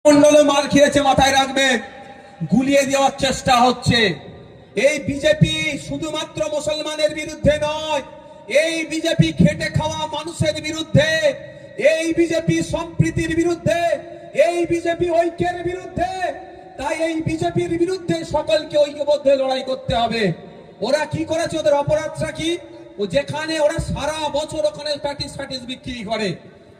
মন্ডল মার খেয়েছে, মাথায় রাখবেন। গুলিয়ে দেওয়ার চেষ্টা হচ্ছে। এই বিজেপি শুধুমাত্র মুসলমানের বিরুদ্ধে নয়, এই বিজেপি খেটে খাওয়া মানুষের বিরুদ্ধে, এই বিজেপি সম্প্রীতির বিরুদ্ধে, এই বিজেপি ঐক্যের বিরুদ্ধে। তাই এই বিজেপির বিরুদ্ধে সকলকে ঐক্যবদ্ধ লড়াই করতে হবে। ওরা কি করেছে, ওদের অপরাধটা কি? ও যেখানে ওরা সারা বছর ওখানে প্যাটিস বিক্রি করে,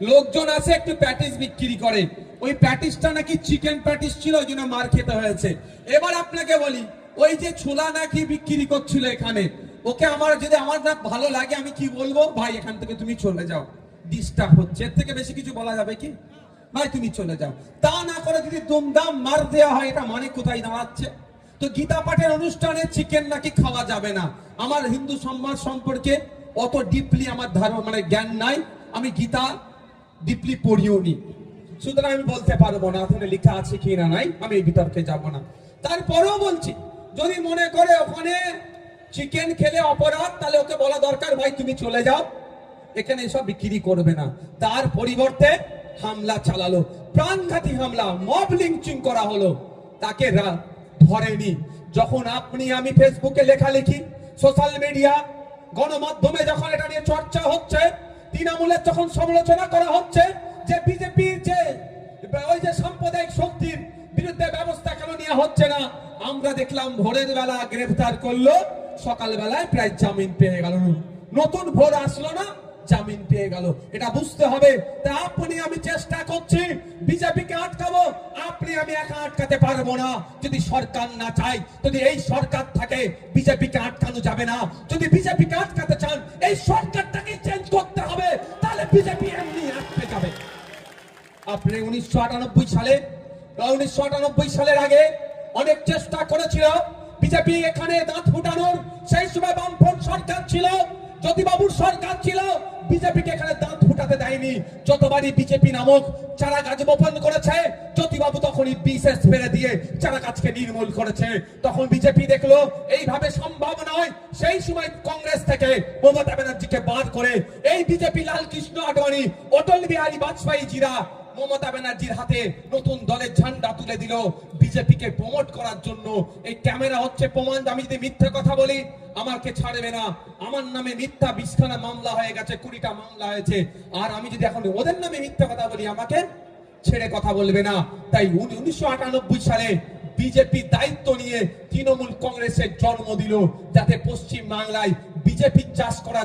লোকজন আসে একটু প্যাটিস বিক্রি করে, ওই প্যাটিসটা নাকি চিকেন প্যাটিস ছিল, ওই জন্য মার খেতে হয়েছে। এবার আপনাকে বলি, ওই যে ছোলা নাকি বিক্রি করছিল এখানে, ওকে আমার যদি আমার না ভালো লাগে, আমি কি বলবো, ভাই এখান থেকে তুমি চলে যাও, ডিস্টার্ব হচ্ছে। এর থেকে বেশি কিছু বলা যাবে কি? ভাই তুমি চলে যাও। তা না করে যদি দুমদাম মার দেওয়া হয়, এটা মানে কোথায় দাঁড়াচ্ছে? তো গীতা পাঠের অনুষ্ঠানে চিকেন নাকি খাওয়া যাবে না। আমার হিন্দু সমাজ সম্পর্কে অত ডিপলি আমার ধারণা মানে জ্ঞান নাই, আমি গীতা ডিপলি পড়িও নি, সুতরাং আমি বলতে পারবো না ওখানে লেখা আছে কি না নাই, আমি এই বিতর্কে যাব না। তারপরেও বলছি, যদি মনে করে ওখানে চিকেন খেলে অপরাধ, তাহলে ওকে বলা দরকার, ভাই তুমি চলে যাও, এখানে এসব বিক্রি করবে না। তার পরিবর্তে হামলা চালালো, প্রাণঘাতী হামলা, মব লিঞ্চিং করা হলো, তাকে ধরেনি। যখন আপনি আমি ফেসবুকে লেখালেখি, সোশ্যাল মিডিয়া, গণমাধ্যমে যখন এটা নিয়ে চর্চা হচ্ছে, তৃণমূলের যখন সমালোচনা করা হচ্ছে যে বিজেপির যে ওই যে সাম্প্রদায়িক শক্তির বিরুদ্ধে ব্যবস্থা কেন নেওয়া হচ্ছে না, আমরা দেখলাম ভোরের বেলা গ্রেফতার করলো, সকাল বেলায় প্রায় জামিন পেয়ে গেল, নতুন ভোর আসলো না, জামিন পেয়ে গেল। এটা বুঝতে হবে। তা আপনি আমি চেষ্টা করছি বিজেপিকে আটকাবো, আপনি আমি একা আটকাতে পারবো না। যদি সরকার না চাই, যদি এই সরকার থাকে, বিজেপিকে আটকানো যাবে না। যদি বিজেপিকে আটকাতে চান, এই সরকারটাকে চেঞ্জ করতে হবে, তাহলে বিজেপি এমনি আটকে যাবে। আপনি 1998 সালের আগে অনেক চেষ্টা করেছিল বিজেপি এখানে দাঁত ফুটানোর। সেই সময় বামফ্রন্ট সরকার ছিল, জ্যোতিবাবুর সরকার ছিল, বিজেপিকে এখানে দাঁত ফুটাতে দেয়নি। যতবারই বিজেপি নামক চারা গাছ বপন করেছে, জ্যোতিবাবু তখনই বিশেষ ফেলে দিয়ে চারা গাছকে নির্মূল করেছে। তখন বিজেপি দেখলো এইভাবে সম্ভব নয়, সেই সময় কংগ্রেস থেকে মমতা ব্যানার্জিকে বার করে এই বিজেপি লালকৃষ্ণ আডবাণী, অটল বিহারী বাজপেয়ী জিরা মমতা ব্যানার্জির হাতে নতুন দলের ঝান্ডা তুলে দিল বিজেপিকে প্রমোট করার জন্য। এই ক্যামেরা হচ্ছে প্রমাণ। আমি যদি মিথ্যে কথা বলি, আমাকে ছাড়বে না। আমার নামে মিথ্যা 20খানা মামলা হয়ে গেছে, 20টা মামলা হয়েছে। আর আমি যদি এখন ওদের নামে মিথ্যা কথা বলি, আমাকে ছেড়ে কথা বলবে না। তাই 1998 সালে বিজেপি দায়িত্ব নিয়ে তৃণমূল কংগ্রেসের জন্ম দিল, যাতে পশ্চিম বাংলায় বিজেপি চাষ করা